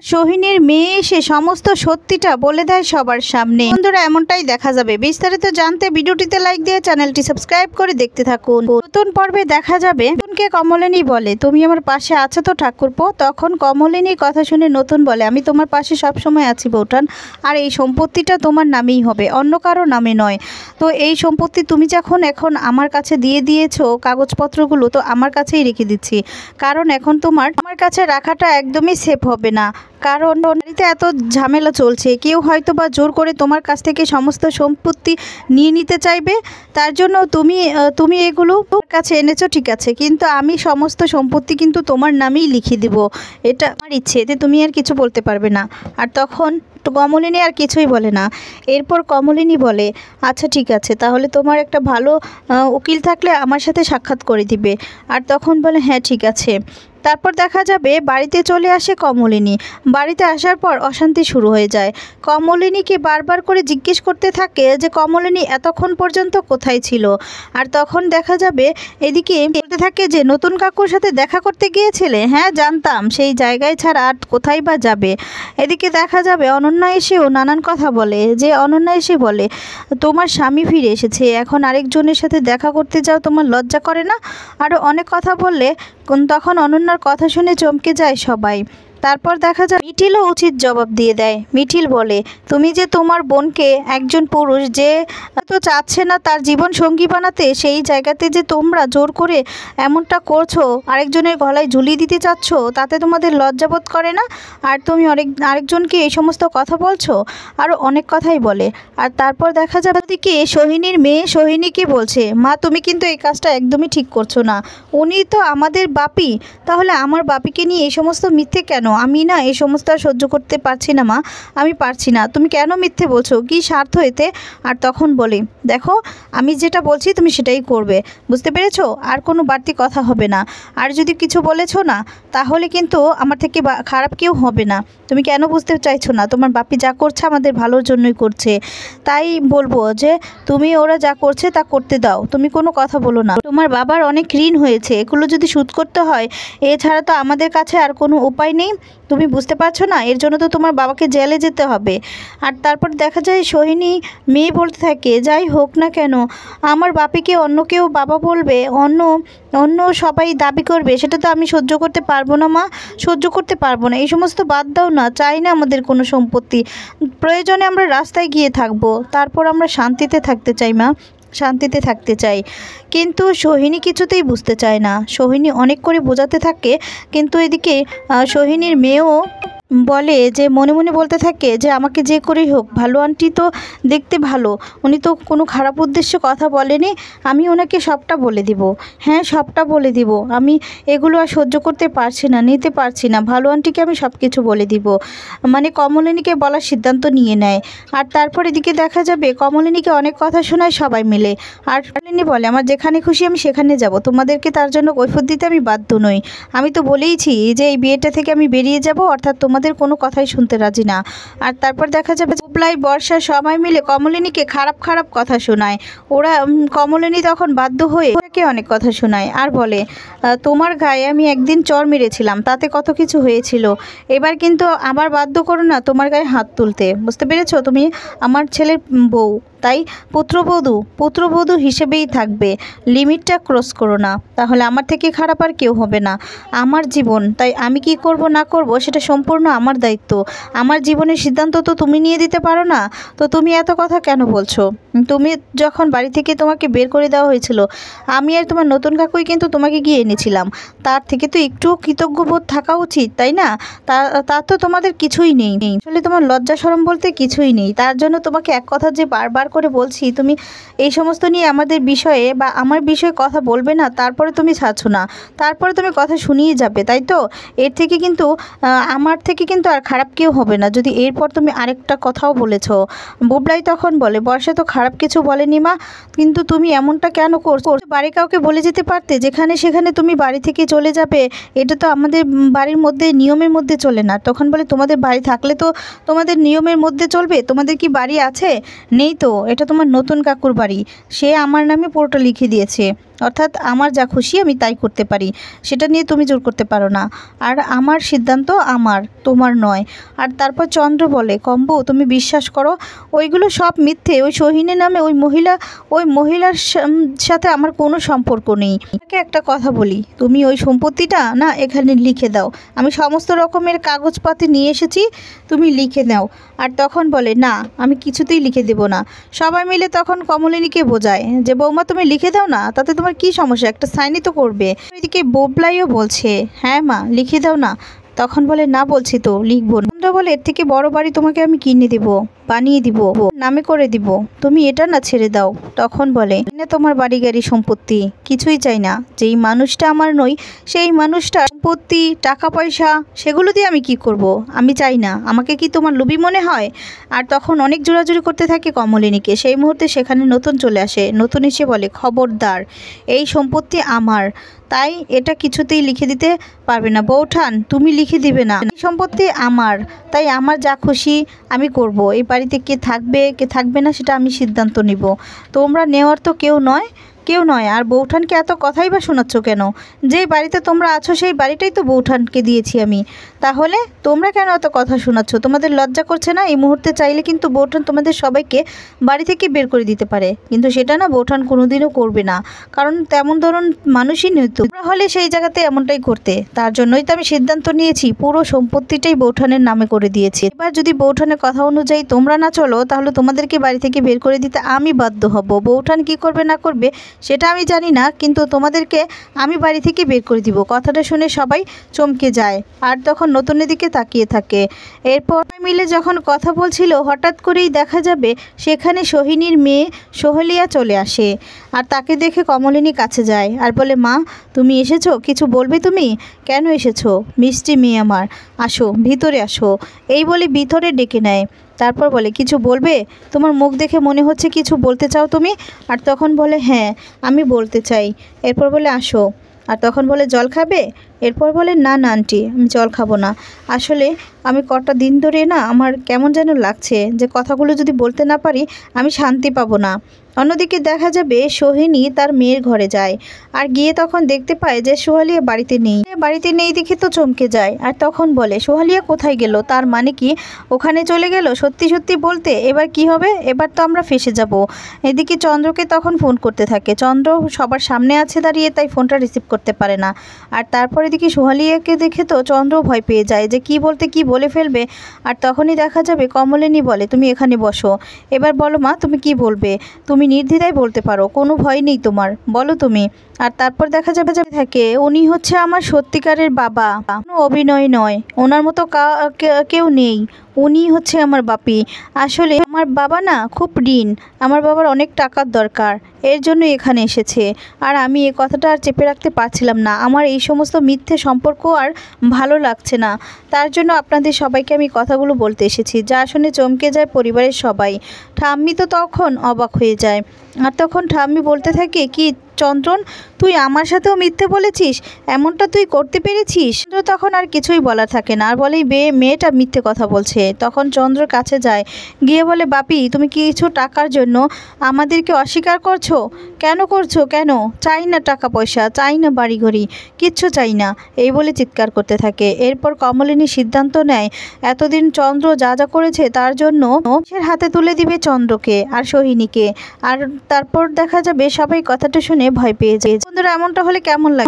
সোহিনীর মেয়ে এসে সমস্ত সত্যিটা বলে দেয় সবার সামনে। বন্ধুরা, এমনটাই দেখা যাবে। বিস্তারিত জানতে ভিডিওটিতে লাইক দিয়ে চ্যানেলটি সাবস্ক্রাইব করে দেখতে থাকুন। নতুন পর্বে দেখা যাবে নতুনকে কমলিনী বলে, তুমি আমার পাশে আছো তো ঠাকুরপো? তখন কমলিনীর কথা শুনে নতুন বলে, আমি তোমার পাশে সবসময় আছি বউঠান, আর এই সম্পত্তিটা তোমার নামেই হবে, অন্য কারো নামে নয়। তো এই সম্পত্তি তুমি যখন এখন আমার কাছে দিয়ে দিয়েছো কাগজপত্রগুলো, তো আমার কাছেই রেখে দিচ্ছি, কারণ এখন তোমার কাছে রাখাটা একদমই সেফ হবে না। কারণ বাড়িতে এত ঝামেলা চলছে, কেউ হয়তো বা জোর করে তোমার কাছ থেকে সমস্ত সম্পত্তি নিয়ে নিতে চাইবে। তার জন্য তুমি এগুলো তোমার কাছে এনেছো, ঠিক আছে, কিন্তু আমি সমস্ত সম্পত্তি কিন্তু তোমার নামেই লিখে দিব, এটা আমার ইচ্ছে, এতে তুমি আর কিছু বলতে পারবে না। আর তখন কমলিনী আর কিছুই বলে না। এরপর কমলিনী বলে, আচ্ছা ঠিক আছে, তাহলে তোমার একটা ভালো উকিল থাকলে আমার সাথে সাক্ষাৎ করে দিবে। আর তখন বলে, হ্যাঁ ঠিক আছে। তারপর দেখা যাবে বাড়িতে চলে আসে কমলিনী। বাড়িতে আসার পর অশান্তি শুরু হয়ে যায়। কমলিনীকে বারবার করে জিজ্ঞেস করতে থাকে যে কমলিনী এতক্ষণ পর্যন্ত কোথায় ছিল। আর তখন দেখা যাবে এদিকে বলতে থাকে যে নতুন কাকুর সাথে দেখা করতে গিয়েছিলে। হ্যাঁ জানতাম, সেই জায়গায় ছাড়া আর কোথায় বা যাবে। এদিকে দেখা যাবে অনন্যা এসেও নানান কথা বলে, যে অনন্যা এসে বলে, তোমার স্বামী ফিরে এসেছে, এখন আরেকজনের সাথে দেখা করতে যাও, তোমার লজ্জা করে না? আরও অনেক কথা বললে তখন অনন্যার কথা শুনে চমকে যায় সবাই। তারপর দেখা যায় মিঠিলও উচিত জবাব দিয়ে দেয়। মিঠিল বলে, তুমি যে তোমার বোনকে একজন পুরুষ যে তো চাচ্ছে না তার জীবন সঙ্গী বানাতে, সেই জায়গাতে যে তোমরা জোর করে এমনটা করছো, আরেকজনের গলায় ঝুলিয়ে দিতে চাচ্ছ, তাতে তোমাদের লজ্জাবোধ করে না? আর তুমি আরেকজনকে এই সমস্ত কথা বলছো। আরও অনেক কথাই বলে। আর তারপর দেখা যাবে দিকে সোহিনীর মেয়ে সোহিনীকে বলছে, মা তুমি কিন্তু এই কাজটা একদমই ঠিক করছো না, উনি তো আমাদের বাপি, তাহলে আমার বাপিকে নিয়ে এই সমস্ত মিথ্যে কেন? আমি না এই সমস্ত আর সহ্য করতে পারছি না মা, আমি পারছি না, তুমি কেন মিথ্যে বলছো, কি স্বার্থ এতে? আর তখন বলি, দেখো আমি যেটা বলছি তুমি সেটাই করবে, বুঝতে পেরেছো? আর কোনো বাড়তি কথা হবে না। আর যদি কিছু বলেছো না, তাহলে কিন্তু আমার থেকে খারাপ কেউ হবে না। তুমি কেন বুঝতে চাইছো না? তোমার বাপি যা করছে আমাদের ভালোর জন্যই করছে, তাই বলবো যে তুমি ওরা যা করছে তা করতে দাও, তুমি কোনো কথা বলো না। তোমার বাবার অনেক ঋণ হয়েছে, এগুলো যদি শোধ করতে হয়, এছাড়া তো আমাদের কাছে আর কোনো উপায় নেই। তুমি বুঝতে পারছো না? এর জন্য তো তোমার বাবাকে জেলে যেতে হবে। আর তারপর দেখা যায় সোহিনী মেয়ে বলতে থাকে, যাই হোক না কেন, আমার বাপিকে অন্য কেউ বাবা বলবে, অন্য সবাই দাবি করবে, সেটা তো আমি সহ্য করতে পারবো না মা, সহ্য করতে পারবো না। এই সমস্ত বাদ দাও না, চাই না আমাদের কোনো সম্পত্তি, প্রয়োজনে আমরা রাস্তায় গিয়ে থাকবো, তারপর আমরা শান্তিতে থাকতে চাই মা, শান্তিতে থাকতে চাই। কিন্তু সোহিনী কিছুতেই বুঝতে চায় না। সোহিনী অনেক করে বোঝাতে থাকে, কিন্তু এদিকে সোহিনীর মেয়েও বলে যে মনে মনে বলতে থাকে যে আমাকে যে করেই হোক, ভালো আন্টি তো দেখতে ভালো, উনি তো কোনো খারাপ উদ্দেশ্যে কথা বলেনি, আমি ওনাকে সবটা বলে দিব। হ্যাঁ সবটা বলে দিব, আমি এগুলো আর সহ্য করতে পারছি না, নিতে পারছি না, ভালো আন্টিকে আমি সব কিছু বলে দিব। মানে কমলিনীকে বলার সিদ্ধান্ত নিয়ে নেয়। আর তারপর এদিকে দেখা যাবে কমলিনীকে অনেক কথা শোনায় সবাই মিলে। আর কমলিনী বলে, আমার যেখানে খুশি আমি সেখানে যাব, তোমাদেরকে তার জন্য কৈফিয়ত দিতে আমি বাধ্য নই। আমি তো বলেইছি যে এই বিয়েটা থেকে আমি বেরিয়ে যাব, অর্থাৎ তোমাদের কোনো কথাই শুনতে রাজি না। আর তারপর দেখা যাবে বুবলাই বর্ষা সবাই মিলে কমলিনীকে খারাপ খারাপ কথা শোনায়। ওরা কমলিনী তখন বাধ্য হয়ে ওকে অনেক কথা শোনায় আর বলে, তোমার গায়ে আমি একদিন চর মেরেছিলাম, তাতে কত কিছু হয়েছিল, এবার কিন্তু আবার বাধ্য করো না তোমার গায়ে হাত তুলতে, বুঝতে পেরেছো? তুমি আমার ছেলের বউ, তাই পুত্রবধূ হিসেবেই থাকবে, লিমিটটা ক্রস করো না, তাহলে আমার থেকে খারাপ আর কেউ হবে না। আমার জীবন, তাই আমি কি করব না করব সেটা সম্পূর্ণ আমার দায়িত্ব, আমার জীবনের সিদ্ধান্ত তো তুমি নিয়ে দিতে পারো না। তো তুমি এত কথা কেন বলছো? তুমি যখন বাড়ি থেকে তোমাকে বের করে দেওয়া হয়েছিল, আমি আর তোমার নতুন কাকুই কিন্তু তোমাকে গিয়ে এনেছিলাম, তার থেকে তো একটু কৃতজ্ঞবোধ থাকা উচিত, তাই না? তা তো তোমাদের কিছুই নেই, আসলে তোমার লজ্জা শরম বলতে কিছুই নেই। তার জন্য তোমাকে এক কথা যে বারবার করে বলছি, তুমি এই সমস্ত নিয়ে আমাদের বিষয়ে বা আমার বিষয়ে কথা বলবে না, তারপরে তুমি ছাড়ছো না, তারপরে তুমি কথা শুনিয়ে যাবে, তাই তো? এর থেকে কিন্তু আমার থেকে কিন্তু আর খারাপ কেউ হবে না যদি এরপর তুমি আরেকটা কথাও বলেছ। বুবলাই তখন বলে, বর্ষা তো খারাপ কিছু বলেনি মা, কিন্তু তুমি এমনটা কেন করছো? বাড়ি কাউকে বলে যেতে পারতে, যেখানে সেখানে তুমি বাড়ি থেকে চলে যাবে, এটা তো আমাদের বাড়ির মধ্যে নিয়মের মধ্যে চলে না। তখন বলে, তোমাদের বাড়ি থাকলে তো তোমাদের নিয়মের মধ্যে চলবে, তোমাদের কি বাড়ি আছে? নেই তো, এটা তোমার নতুন কাকুর বাড়ি, সে আমার নামে পুরোটা লিখে দিয়েছে। অর্থাৎ আমার যা খুশি আমি তাই করতে পারি, সেটা নিয়ে তুমি জোর করতে পারো না। আর আমার সিদ্ধান্ত আমার, তোমার নয়। আর তারপর চন্দ্র বলে, কম্বু তুমি বিশ্বাস করো, ওইগুলো সব মিথ্যে। ওই সোহিনী নামে ওই মহিলার সাথে আমার কোনো সম্পর্ক নেই। তাকে একটা কথা বলি, তুমি ওই সম্পত্তিটা না এখানে লিখে দাও, আমি সমস্ত রকমের কাগজপাতি নিয়ে এসেছি, তুমি লিখে নাও। আর তখন বলে, না আমি কিছুতেই লিখে দেব না। সবাই মিলে তখন কমলিনীকে বোঝায় যে বৌমা তুমি লিখে দাও না, তাতে তোমার কি সমস্যা, একটা সাইনই তো করবে। এদিকে বোবলাইও বলছে, হ্যাঁ মা লিখে দাও না। তখন বলে, না বলছি তো, লিখবো না। চন্দ্র বলে, এর থেকে বড় বাড়ি তোমাকে আমি কিনে দিব, বানিয়ে দিব, নামে করে দিব, তুমি এটা না ছেড়ে দাও। তখন বলে, না তোমার বাড়ি গাড়ি সম্পত্তি কিছুই চাই না, যেই মানুষটা আমার নই সেই মানুষটা সম্পত্তি টাকা পয়সা সেগুলো দিয়ে আমি কি করব, আমি চাই না। আমাকে কি তোমার লোভী মনে হয়? আর তখন অনেক জোরাজুরি করতে থাকে কমলিনীকে। সেই মুহূর্তে সেখানে নতুন চলে আসে। নতুন এসে বলে, খবরদার, এই সম্পত্তি আমার, তাই এটা কিছুতেই লিখে দিতে পারবে না। বৌঠান তুমি লিখে দিবে না, এই সম্পত্তি আমার, তাই আমার যা খুশি আমি করব। এই বাড়িতে কে থাকবে কে থাকবে না সেটা আমি সিদ্ধান্ত নিব, তোমরা নেওয়ার তো কেউ নয়। আর বৌঠানকে এত কথাই বা শোনাচ্ছ কেন? যেই বাড়িতে তোমরা আছো সেই বাড়িটাই তো বৌঠানকে দিয়েছি আমি, তাহলে তোমরা কেন এত কথা শোনাচ্ছ? তোমাদের লজ্জা করছে না? এই মুহূর্তে চাইলে কিন্তু বৌঠান তোমাদের সবাইকে বাড়ি থেকে বের করে দিতে পারে, কিন্তু সেটা না বৌঠান কোনোদিনও করবে না, কারণ তেমন ধরুন মানুষই নয় তো। তোমরা হলে সেই জায়গাতে এমনটাই করতে, তার জন্যই তো আমি সিদ্ধান্ত নিয়েছি পুরো সম্পত্তিটাই বৌঠানের নামে করে দিয়েছি। এবার যদি বৌঠানের কথা অনুযায়ী তোমরা না চলো, তাহলে তোমাদেরকে বাড়ি থেকে বের করে দিতে আমি বাধ্য হব। বৌঠান কি করবে না করবে সেটা আমি জানি না, কিন্তু তোমাদেরকে আমি বাড়ি থেকে বের করে দিব। কথাটা শুনে সবাই চমকে যায়, আর তখন নতুনের দিকে তাকিয়ে থাকে। এরপর মিলে যখন কথা বলছিল, হঠাৎ করেই দেখা যাবে সেখানে সোহিনীর মেয়ে সোহেলিয়া চলে আসে। আর তাকে দেখে কমলিনী কাছে যায় আর বলে, মা তুমি এসেছো, কিছু বলবে তুমি? কেন এসেছো? মিষ্টি মেয়ে আমার, আসো ভিতরে আসো। এই বলে ভিতরে ডেকে নেয়। তারপর বলে, কিছু বলবে? তোমার মুখ দেখে মনে হচ্ছে কিছু বলতে চাও তুমি। আর তখন বলে, হ্যাঁ আমি বলতে চাই। এরপর বলে, আসো। আর তখন বলে, জল খাবে? এরপর বলে, না না আন্টি, আমি জল খাবো না। আসলে আমি কটা দিন ধরে না আমার কেমন যেন লাগছে, যে কথাগুলো যদি বলতে না পারি আমি শান্তি পাবো না। অন্যদিকে দেখা যাবে সোহিনী তার মেয়ের ঘরে যায়, আর গিয়ে তখন দেখতে পায় যে সোহালিয়া বাড়িতে নেই দেখে তো চমকে যায়। আর তখন বলে, সোহালিয়া কোথায় গেল? তার মানে কি ওখানে চলে গেল? সত্যি সত্যি বলতে এবার কি হবে? এবার তো আমরা ফেসে যাব। এদিকে চন্দ্রকে তখন ফোন করতে থাকে। চন্দ্র সবার সামনে আছে দাঁড়িয়ে, তাই ফোনটা রিসিভ করতে পারে না। আর তারপর এদিকে সোহালিয়াকে দেখে তো চন্দ্র ভয় পেয়ে যায় যে কি বলতে কি বলে ফেলবে। আর তখনই দেখা যাবে কমলিনী বলে, তুমি এখানে বসো, এবার বলো মা তুমি কি বলবে, তুমি নির্দ্বিধায় বলতে পারো, কোনো ভয় নেই তোমার, বলো তুমি। আর তারপর দেখা যাবে থাকে উনি হচ্ছে আমার সত্যিকারের বাবা, কোনো অভিনয় নয়, ওনার মতো কেউ নেই, উনি হচ্ছে আমার বাপি। আসলে আমার বাবা না খুব ঋণ, আমার বাবার অনেক টাকার দরকার, এর জন্য এখানে এসেছে। আর আমি এই কথাটা আর চেপে রাখতে পারছিলাম না, আমার এই সমস্ত মিথ্যে সম্পর্ক আর ভালো লাগছে না, তার জন্য আপনাদের সবাইকে আমি কথাগুলো বলতে এসেছি। যা শুনে চমকে যায় পরিবারের সবাই। ঠাম্মি তো তখন অবাক হয়ে যায়। আর তখন ঠাম্মি বলতে থাকে, কি চন্দ্রন, তুই আমার সাথেও মিথ্যে বলেছিস, এমনটা তুই করতে পেরেছিস? চন্দ্র তখন আর কিছুই বলা থাকে না, আর বলে মেয়েটা মিথ্যে কথা বলছে। তখন চন্দ্রর কাছে যায়, গিয়ে বলে, বাপি তুমি কি কিছু টাকার জন্য আমাদেরকে অস্বীকার করছো? কেন করছো? কেন? চাই না টাকা পয়সা, চাই না বাড়ি ঘড়ি, কিচ্ছু চাই না, এই বলে চিৎকার করতে থাকে। এরপর কমলিনী সিদ্ধান্ত নেয়, এতদিন চন্দ্র যা যা করেছে তার জন্য সে হাতে তুলে দিবে চন্দ্রকে আর সোহিনীকে। আর তারপর দেখা যাবে সবাই কথাটা শুনে ভয় পেয়ে যায়। বন্ধুরা, এমনটা হলে কেমন লাগে?